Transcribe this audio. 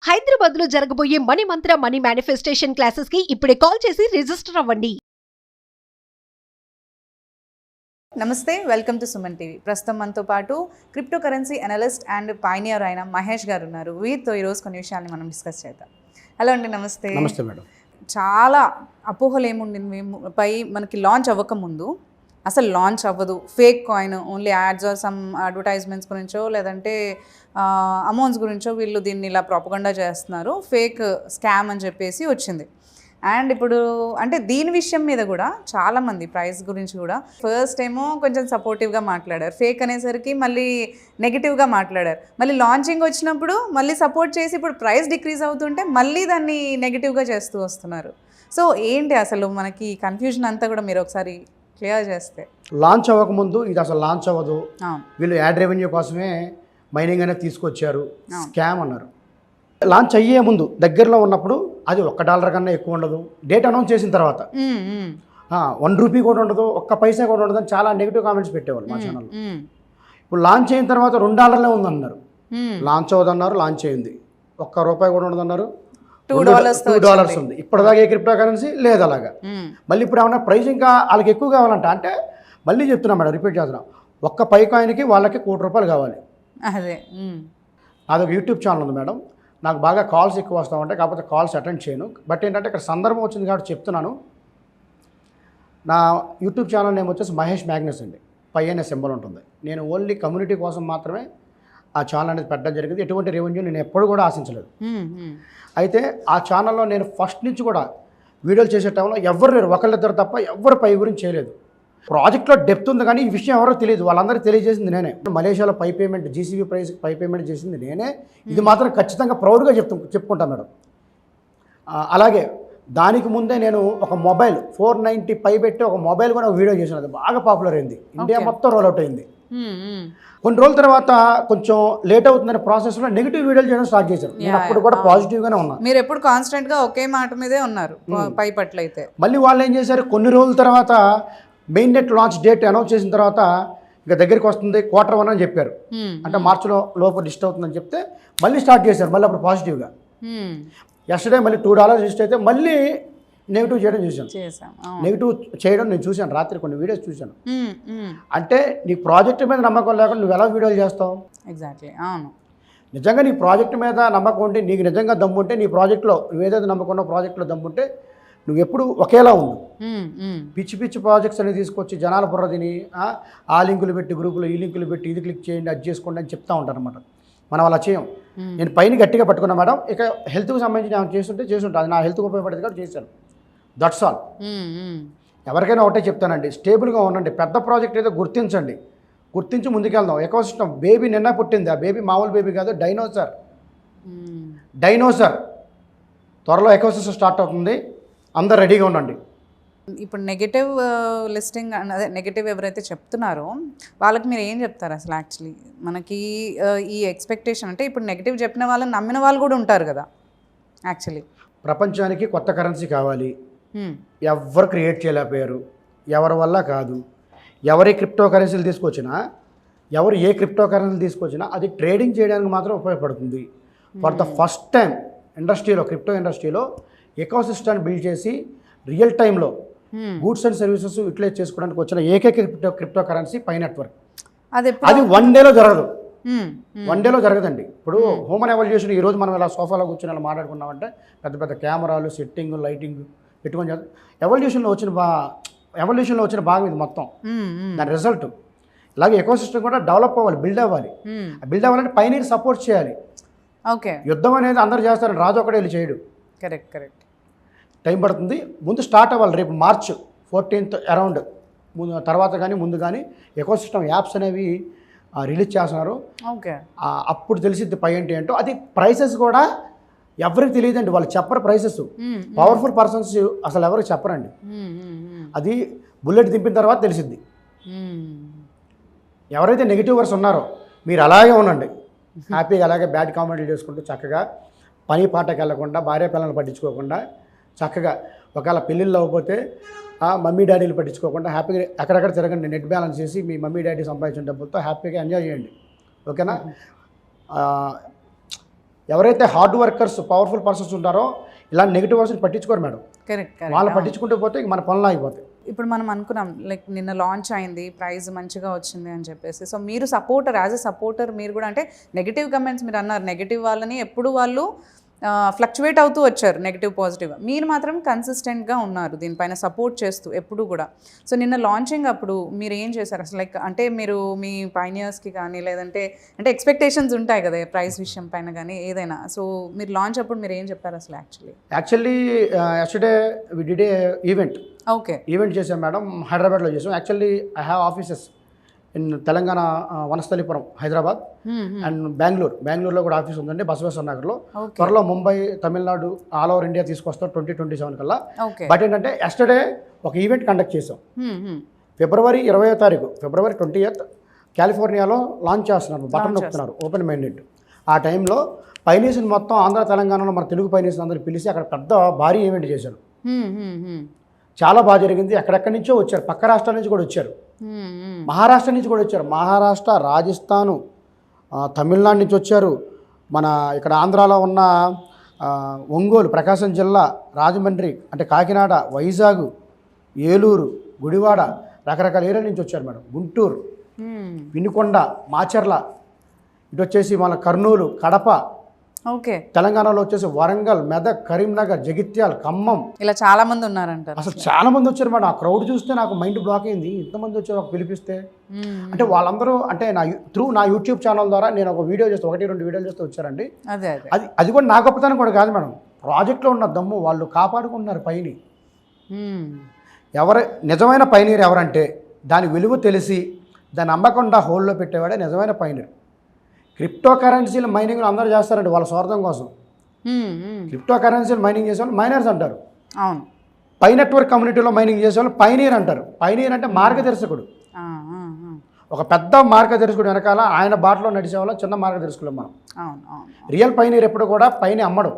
హైదరాబాద్ లో జరగబోయే మనీ మంత్ర money manifestation classes కి ఇప్పుడే కాల్ చేసి రిజిస్టర్ అవ్వండి. నమస్తే, వెల్కమ్ టు సుమన్ టీవీ. ప్రస్తుతం మనతో పాటు crypto currency analyst and pioneer అయిన మహేష్ గారు ఉన్నారు. వీరితో ఈరోజు కొన్ని విషయాన్ని మనం డిస్కస్ చేద్దాం. హలో అండి, నమస్తే. నమస్తే మేడం. చాలా అపోహలు ఏముండింది పై మనకి లాంచ్ అవ్వకముందు, అసలు లాంచ్ అవ్వదు, fake coin, only ads or some advertisements గురించో లేదంటే అమౌంట్స్ గురించో వీళ్ళు దీన్ని ఇలా ప్రాపగండా చేస్తున్నారు, ఫేక్ స్కామ్ అని చెప్పేసి వచ్చింది. అండ్ ఇప్పుడు అంటే దీని విషయం మీద కూడా చాలామంది ప్రైస్ గురించి కూడా ఫస్ట్ ఏమో కొంచెం సపోర్టివ్గా మాట్లాడారు, ఫేక్ అనేసరికి మళ్ళీ నెగిటివ్గా మాట్లాడారు, మళ్ళీ లాంచింగ్ వచ్చినప్పుడు మళ్ళీ సపోర్ట్ చేసి ఇప్పుడు ప్రైస్ డిక్రీజ్ అవుతుంటే మళ్ళీ దాన్ని నెగిటివ్గా చేస్తూ వస్తున్నారు. సో ఏంటి అసలు మనకి కన్ఫ్యూజన్ అంతా కూడా మీరు ఒకసారి క్లియర్ చేస్తే. లాంచ్ అవ్వకముందు ఇది అసలు లాంచ్ అవ్వదు, వీళ్ళు యాడ్ రెవెన్యూ కోసమే మైనింగ్ అనేది తీసుకొచ్చారు, స్కామ్ అన్నారు. లాంచ్ అయ్యే ముందు దగ్గరలో ఉన్నప్పుడు అది $1 కన్నా ఎక్కువ ఉండదు, డేట్ అనౌన్స్ చేసిన తర్వాత ₹1 కూడా ఉండదు, ఒక్క పైసా కూడా ఉండదు అని చాలా నెగిటివ్ కామెంట్స్ పెట్టేవాళ్ళు మా ఛానల్లో. ఇప్పుడు లాంచ్ అయిన తర్వాత $2 ఉందన్నారు, లాంచ్ అవ్వదన్నారు, లాంచ్ అయింది, ₹1 కూడా ఉండదన్నారు, $2 ఉంది. ఇప్పటిదాకా ఏ క్రిప్టో కరెన్సీ లేదు అలాగా. మళ్ళీ ఇప్పుడు ఏమన్నా ప్రైస్ ఇంకా వాళ్ళకి ఎక్కువ కావాలంట అంటే మళ్ళీ చెప్తున్నాం మేడం, రిపీట్ చేస్తున్నాం, ఒక్క పై కాయిన్కి వాళ్ళకి ₹1 కావాలి. అదే నాదొక యూట్యూబ్ ఛానల్ ఉంది మేడం, నాకు బాగా కాల్స్ ఎక్కువ వస్తూ ఉంటాయి, కాకపోతే కాల్స్ అటెండ్ చేయను. బట్ ఏంటంటే ఇక్కడ సందర్భం వచ్చింది కాబట్టి చెప్తున్నాను. నా యూట్యూబ్ ఛానల్ నేమ్ వచ్చేసి మహేష్ మ్యాగ్నస్ అండి, పై అనే సింబల్ ఉంటుంది. నేను ఓన్లీ కమ్యూనిటీ కోసం మాత్రమే ఆ ఛానల్ అనేది పెట్టడం జరిగింది. ఎటువంటి రెవెన్యూ నేను ఎప్పుడు కూడా ఆశించలేదు. అయితే ఆ ఛానల్లో నేను ఫస్ట్ నుంచి కూడా వీడియోలు చేసే టైంలో ఎవరు లేరు, ఒకళ్ళిద్దరు తప్ప ఎవరు పై గురించి చేయలేదు. ప్రాజెక్ట్లో డెప్త్ ఉంది కానీ ఈ విషయం ఎవరో తెలియదు, వాళ్ళందరికీ తెలియజేసింది నేనే. మలేషియాలో పై పేమెంట్, జీసీబీ ప్రైస్ పై పేమెంట్ చేసింది నేనే. ఇది మాత్రం ఖచ్చితంగా ప్రౌడ్గా చెప్పుకుంటాను మేడం. అలాగే దానికి ముందే నేను ఒక మొబైల్ 490 పై పెట్టి ఒక మొబైల్ కూడా ఒక వీడియో చేశాను, అది బాగా పాపులర్ అయింది, ఇండియా మొత్తం రోల్అవుట్ అయింది. కొన్ని రోజుల తర్వాత కొంచెం లేట్ అవుతుందనే ప్రాసెస్లో నెగిటివ్ వీడియోలు చేయడం స్టార్ట్ చేశారు. నేను అప్పుడు కూడా పాజిటివ్గానే ఉన్నాను. మీరు ఎప్పుడు కాన్స్టెంట్గా ఒకే మాట మీదే ఉన్నారు పై పట్ల. అయితే మళ్ళీ వాళ్ళు ఏం చేశారు, కొన్ని రోజుల తర్వాత main net launch date announce చేసిన తర్వాత ఇక దగ్గరికి వస్తుంది Q1 అని చెప్పారు, అంటే మార్చిలో లోపు లిస్ట్ అవుతుందని చెప్తే మళ్ళీ స్టార్ట్ చేశారు. మళ్ళీ అప్పుడు పాజిటివ్గా ఎస్టర్డే మళ్ళీ $2 లిస్ట్ అయితే మళ్ళీ నెగిటివ్ చేయడం చూశాను. నెగిటివ్ చేయడం నేను చూశాను, రాత్రి కొన్ని వీడియోస్ చూశాను. అంటే నీ ప్రాజెక్ట్ మీద నమ్మకం లేకుండా నువ్వు ఎలా వీడియోలు చేస్తావు? ఎగ్జాక్ట్లీ, అవును. నిజంగా నీ ప్రాజెక్ట్ మీద నమ్మకం ఉంటే, నీకు నిజంగా దమ్ముంటే, నీ ప్రాజెక్ట్లో నువ్వు ఏదైతే నమ్మకున్న ప్రాజెక్ట్లో దమ్ముంటే నువ్వు ఎప్పుడు ఒకేలా ఉండు. పిచ్చి పిచ్చి ప్రాజెక్ట్స్ అనేది తీసుకొచ్చి జనాల బుర్ర తిని ఆ లింకులు పెట్టి గ్రూపులో ఈ లింకులు పెట్టి ఇది క్లిక్ చేయండి, అది చేసుకోండి అని చెప్తా ఉంటారు అనమాట. మనం అలా చేయం. నేను పైన గట్టిగా పట్టుకున్నా మేడం, ఇక హెల్త్కి సంబంధించి నేను చేస్తుంటే అది నా హెల్త్కి ఉపయోగపడేది కాబట్టి చేశాను. That's all. ఎవరికైనా ఒకటే చెప్తానండి, స్టేబుల్గా ఉండండి. పెద్ద ప్రాజెక్ట్ ఏదో గుర్తించి ముందుకెళ్దాం. ఎకోసిస్టమ్ బేబీ నిన్న పుట్టింది, ఆ బేబీ మామూలు బేబీ కాదు, డైనోసార్. త్వరలో ఎకోసిస్టమ్ స్టార్ట్ అవుతుంది, అందరు రెడీగా ఉండండి. ఇప్పుడు నెగటివ్ లిస్టింగ్ అదే నెగటివ్ ఎవరైతే చెప్తున్నారో వాళ్ళకి మీరు ఏం చెప్తారు అసలు? యాక్చువల్లీ మనకి ఈ ఎక్స్పెక్టేషన్ అంటే ఇప్పుడు నెగటివ్ చెప్పిన వాళ్ళని నమ్మిన వాళ్ళు కూడా ఉంటారు కదా. యాక్చువల్లీ ప్రపంచానికి కొత్త కరెన్సీ కావాలి, ఎవరు క్రియేట్ చేయలేకపోయారు, ఎవరి వల్ల కాదు. ఎవరి క్రిప్టో కరెన్సీలు తీసుకొచ్చినా, ఎవరు ఏ క్రిప్టో కరెన్సీలు తీసుకొచ్చినా అది ట్రేడింగ్ చేయడానికి మాత్రం ఉపయోగపడుతుంది. For the first time crypto ఇండస్ట్రీలో ఎకోసిస్టమ్ బిల్డ్ చేసి రియల్ టైంలో గూడ్స్ అండ్ సర్వీసెస్ యూటిలైజ్ చేసుకోవడానికి వచ్చిన ఏకైక క్రిప్టో కరెన్సీ పై నెట్వర్క్. అది వన్ డేలో జరగదండి. ఇప్పుడు హ్యూమన్ ఎవల్యూషన్ ఈరోజు మనం ఇలా సోఫాలో కూర్చొని ఇలా మాట్లాడుకున్నామంటే పెద్ద పెద్ద కెమెరాలు, సెట్టింగ్, లైటింగ్ పెట్టుకొని ఎవల్యూషన్లో వచ్చిన భాగం ఇది మొత్తం, దాని రిజల్ట్. ఇలాగే ఎకోసిస్టమ్ కూడా డెవలప్ అవ్వాలి, బిల్డ్ అవ్వాలంటే పైన సపోర్ట్ చేయాలి. ఓకే, యుద్ధం అనేది అందరు చేస్తారు, రాజు ఒకటే వెళ్ళి చేయడు. కరెక్ట్. టైం పడుతుంది, ముందు స్టార్ట్ అవ్వాలి. రేపు March 14th అరౌండ్ తర్వాత కానీ ముందు కానీ ఎకోసిస్టమ్ యాప్స్ అనేవి రిలీజ్ చేస్తున్నారు. ఓకే, అప్పుడు తెలిసిద్ది పై అంటే ఏంటో. అది ప్రైసెస్ కూడా ఎవరికి తెలియదండి, వాళ్ళు చెప్పరు ప్రైసెస్. పవర్ఫుల్ పర్సన్స్ అసలు ఎవరికి చెప్పరండి, అది బుల్లెట్ దింపిన తర్వాత తెలిసిద్ది. ఎవరైతే నెగిటివర్స్ ఉన్నారో మీరు అలాగే ఉండండి, హ్యాపీగా అలాగే బ్యాడ్ కామెంట్లు చేసుకుంటూ చక్కగా పని పాటకి వెళ్ళకుండా, భార్య పిల్లలు పట్టించుకోకుండా, చక్కగా ఒకవేళ పెళ్ళిళ్ళు అవ్వకపోతే మమ్మీ డాడీలు పట్టించుకోకుండా హ్యాపీగా ఎక్కడెక్కడ తిరగండి. నెట్ బ్యాలెన్స్ చేసి మీ మమ్మీ డాడీ సంపాదించిన డబ్బులతో హ్యాపీగా ఎంజాయ్ చేయండి. ఓకేనా? ఎవరైతే హార్డ్ వర్కర్స్ పవర్ఫుల్ పర్సన్స్ ఉంటారో ఇలాంటి నెగిటివ్ వర్డ్స్ పట్టించుకోరు మేడం. కరెక్ట్. వాళ్ళు పట్టించుకుంటూ పోతే ఇంక మన పనులు ఆగిపోతాయి. ఇప్పుడు మనం అనుకున్నాం లైక్ నిన్న లాంచ్ అయింది, ప్రైజ్ మంచిగా వచ్చింది అని చెప్పేసి. సో మీరు సపోర్టర్, యాజ్ అ సపోర్టర్ మీరు కూడా, అంటే నెగిటివ్ కమెంట్స్ మీరు అన్నారు, నెగిటివ్ వాళ్ళని ఎప్పుడు వాళ్ళు ఫ్లక్చువేట్ అవుతూ వచ్చారు, నెగిటివ్ పాజిటివ్. మీరు మాత్రం కన్సిస్టెంట్గా ఉన్నారు దీనిపైన సపోర్ట్ చేస్తూ ఎప్పుడు కూడా. సో నిన్న లాంచింగ్ అప్పుడు మీరు ఏం చేశారు అసలు? లైక్ అంటే మీరు మీ పైనియర్స్కి కానీ లేదంటే అంటే ఎక్స్పెక్టేషన్స్ ఉంటాయి కదా ప్రైస్ విషయం పైన కానీ ఏదైనా. సో మీరు లాంచ్ అప్పుడు మీరు ఏం చెప్పారు అసలు? Actually yesterday we did a event చేసాం మేడం, హైదరాబాద్లో చేసాం. Actually I have offices in Telangana, Vanasthalipuram, Hyderabad and బెంగళూరులో కూడా ఆఫీస్ ఉందండి, బసవేశ్వర నగర్లో. త్వరలో Mumbai, Tamil Nadu, all over India తీసుకొస్తాం 2027 కల్లా. బట్ ఏంటంటే ఎస్టర్డే ఒక ఈవెంట్ కండక్ట్ చేసాం. ఫిబ్రవరి 20వ తారీఖు, ఫిబ్రవరి 20th కాలిఫోర్నియాలో లాంచ్ చేస్తున్నారు, బటన్ నొక్కుతున్నారు, ఓపెన్ మైండెడ్. ఆ టైంలో పైనీస్ని మొత్తం ఆంధ్ర తెలంగాణలో మన తెలుగు పైనీస్ని అందరూ పిలిచి అక్కడ పెద్ద భారీ ఈవెంట్ చేశారు. చాలా బాగా జరిగింది. ఎక్కడెక్కడి నుంచో వచ్చారు, పక్క రాష్ట్రాల నుంచి కూడా వచ్చారు, మహారాష్ట్ర నుంచి కూడా వచ్చారు. మహారాష్ట్ర, రాజస్థాను, తమిళనాడు నుంచి వచ్చారు. మన ఇక్కడ ఆంధ్రాలో ఉన్న ఒంగోలు, ప్రకాశం జిల్లా, రాజమండ్రి, అంటే కాకినాడ, వైజాగ్, ఏలూరు, గుడివాడ, రకరకాల ఏరియా నుంచి వచ్చారు మేడం. గుంటూరు, వినుకొండ, మాచర్ల, ఇటు వచ్చేసి మన కర్నూలు, కడప, తెలంగాణలో వచ్చేసి వరంగల్, మెదక్, కరీంనగర్, జగిత్యాల, ఖమ్మం, ఇలా చాలా మంది ఉన్నారంటారు. అసలు చాలా మంది వచ్చారు మేడం. ఆ క్రౌడ్ చూస్తే నాకు మైండ్ బ్లాక్ అయింది, ఇంతమంది వచ్చారు ఒక పిలిపిస్తే. అంటే వాళ్ళందరూ అంటే నా యూట్యూబ్ ఛానల్ ద్వారా నేను ఒక వీడియో చేస్తే, 1-2 వీడియోలు చేస్తే వచ్చారండి. అది కూడా నా గొప్పతనం కూడా కాదు మేడం, ప్రాజెక్ట్లో ఉన్న దమ్ము, వాళ్ళు కాపాడుకుంటున్నారు పైని. నిజమైన పైనీర్ ఎవరంటే దాని విలువ తెలిసి దాన్ని అమ్మకుండా హోల్లో పెట్టేవాడే నిజమైన పైనీర్. క్రిప్టో కరెన్సీలు మైనింగ్ అందరూ చేస్తారండి వాళ్ళ స్వార్థం కోసం. క్రిప్టో కరెన్సీలు మైనింగ్ చేసేవాళ్ళు మైనర్స్ అంటారు. అవును. పై నెట్వర్క్ కమ్యూనిటీలో మైనింగ్ చేసేవాళ్ళు పైనీర్ అంటారు. పైనీర్ అంటే మార్గదర్శకుడు, ఒక పెద్ద మార్గదర్శకుడు వెనకాల ఆయన బాటలో నడిచేవాళ్ళం చిన్న మార్గదర్శకులు మనం. రియల్ పైనీర్ ఎప్పుడు కూడా పైన అమ్మడు,